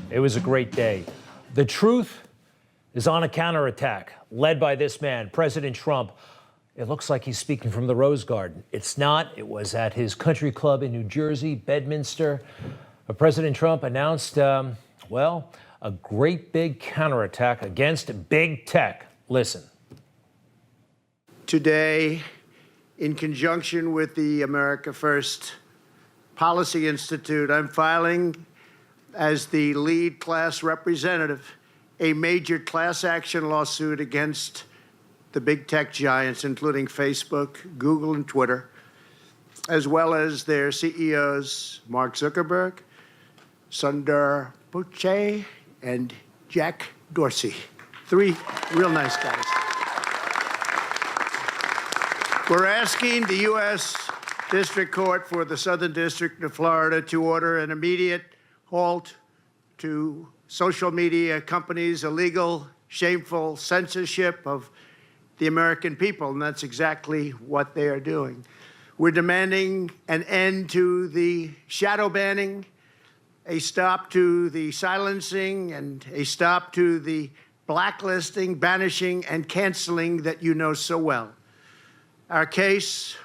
It was a great day. The truth is on a counterattack led by this man, President Trump. It looks like he's speaking from the Rose Garden. It's not. It was at his country club in New Jersey, Bedminster. President Trump announced, a great big counterattack against big tech. Listen. Today, in conjunction with the America First Policy Institute, I'm filing as the lead class representative a major class action lawsuit against the big tech giants, including Facebook, Google, and Twitter, as well as their CEOs, Mark Zuckerberg, Sundar Pichai, and Jack Dorsey. Three real nice guys. We're asking the U.S. District Court for the Southern District of Florida to order an immediate halt to social media companies' illegal, shameful censorship of the American people, and that's exactly what they are doing. We're demanding an end to the shadow banning, a stop to the silencing, and a stop to the blacklisting, banishing, and canceling that you know so well. Our case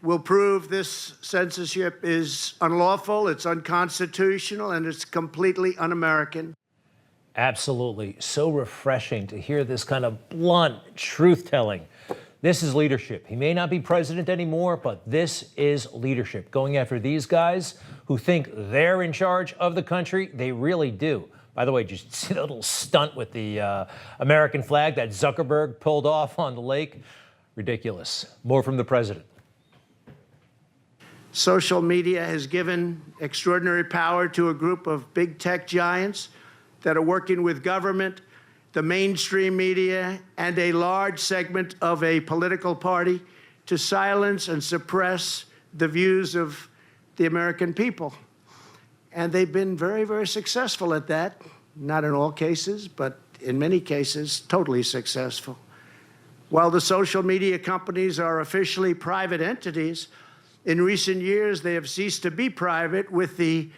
will prove this censorship is unlawful, it's unconstitutional, and it's completely un-American. Absolutely. So refreshing to hear this kind of blunt truth-telling. This is leadership. He may not be president anymore, but this is leadership. Going after these guys who think they're in charge of the country, they really do. By the way, did you see the little stunt with the American flag that Zuckerberg pulled off on the lake? Ridiculous. More from the president. Social media has given extraordinary power to a group of big tech giants that are working with government, the mainstream media, and a large segment of a political party to silence and suppress the views of the American people. And they've been very, very successful at that. Not in all cases, but in many cases, totally successful. While the social media companies are officially private entities, in recent years, they have ceased to be private with the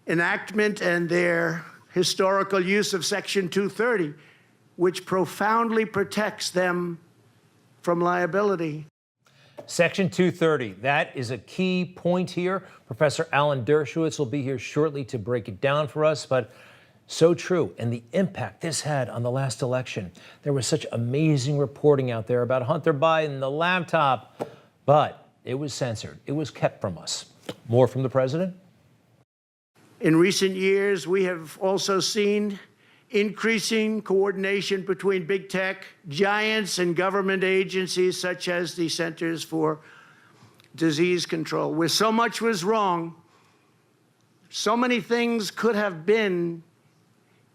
enactment and their historical use of Section 230, which profoundly protects them from liability. Section 230, that is a key point here. Professor Alan Dershowitz will be here shortly to break it down for us, but so true. And the impact this had on the last election. There was such amazing reporting out there about Hunter Biden, the laptop, but it was censored. It was kept from us. More from the president. In recent years, we have also seen increasing coordination between big tech giants and government agencies such as the Centers for Disease Control. Where so much was wrong, so many things could have been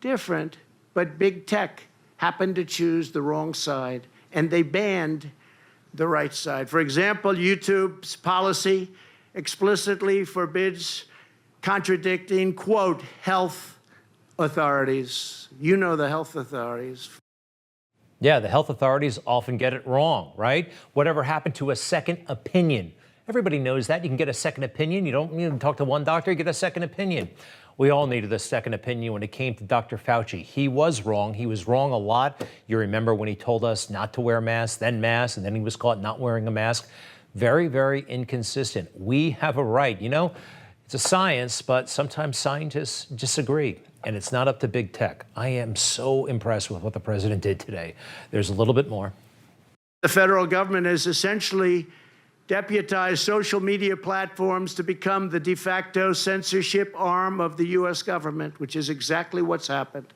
different, but big tech happened to choose the wrong side, and they banned the right side. For example, YouTube's policy explicitly forbids contradicting, quote, health authorities. You know the health authorities. Yeah, the health authorities often get it wrong, right? Whatever happened to a second opinion? Everybody knows that. You can get a second opinion. You don't need to talk to one doctor, you get a second opinion. We all needed a second opinion when it came to Dr. Fauci. He was wrong. He was wrong a lot. You remember when he told us not to wear masks, and then he was caught not wearing a mask. Very, very inconsistent. We have a right. You know, it's a science, but sometimes scientists disagree, and it's not up to big tech. I am so impressed with what the president did today. There's a little bit more. The federal government has essentially deputized social media platforms to become the de facto censorship arm of the U.S. government, which is exactly what's happened.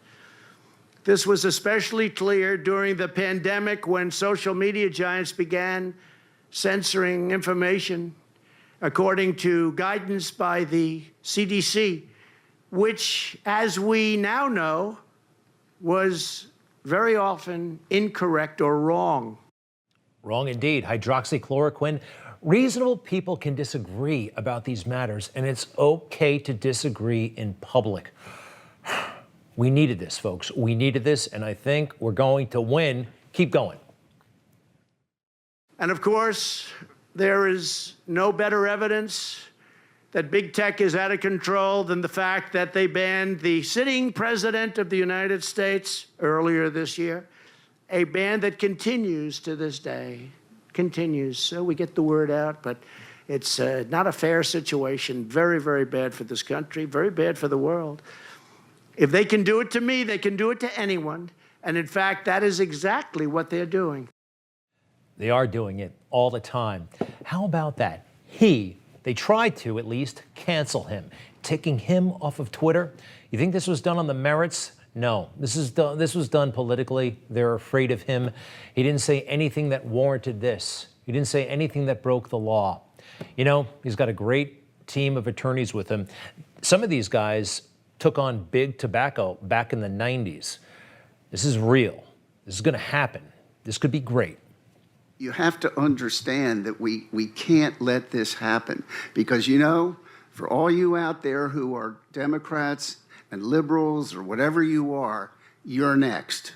This was especially clear during the pandemic when social media giants began censoring information according to guidance by the CDC, which, as we now know, was very often incorrect or wrong. Wrong indeed. Hydroxychloroquine. Reasonable people can disagree about these matters, and it's okay to disagree in public. We needed this, folks. We needed this, and I think we're going to win. Keep going. And of course, there is no better evidence that big tech is out of control than the fact that they banned the sitting president of the United States earlier this year, a ban that continues to this day, continues. So we get the word out, but it's not a fair situation. Very, very bad for this country, very bad for the world. If they can do it to me, they can do it to anyone. And in fact, that is exactly what they're doing. They are doing it all the time. How about that? They tried to at least cancel him, taking him off of Twitter. You think this was done on the merits? No, this was done politically. They're afraid of him. He didn't say anything that warranted this. He didn't say anything that broke the law. You know, he's got a great team of attorneys with him. Some of these guys took on big tobacco back in the 90s. This is real. This is going to happen. This could be great. You have to understand that we can't let this happen because, you know, for all you out there who are Democrats and liberals or whatever you are, you're next.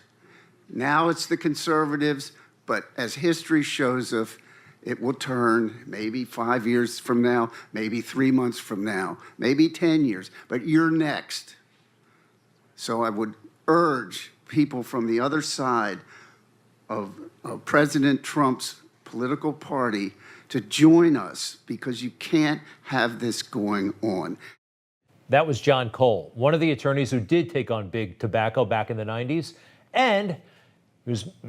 Now it's the conservatives, but as history shows us, it will turn maybe 5 years from now, maybe 3 months from now, maybe 10 years, but you're next. So I would urge people from the other side of President Trump's political party to join us because you can't have this going on. That was John Cole, one of the attorneys who did take on big tobacco back in the 90s. And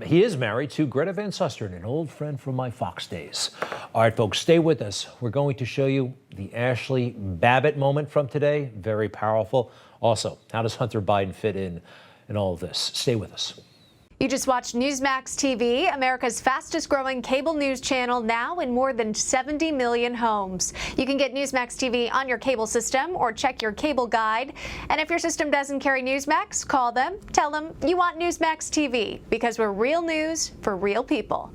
he is married to Greta Van Susteren, an old friend from my Fox days. All right, folks, stay with us. We're going to show you the Ashley Babbitt moment from today. Very powerful. Also, how does Hunter Biden fit in all of this? Stay with us. You just watched Newsmax TV, America's fastest growing cable news channel, now in more than 70 million homes. You can get Newsmax TV on your cable system or check your cable guide. And if your system doesn't carry Newsmax, call them, tell them you want Newsmax TV because we're real news for real people.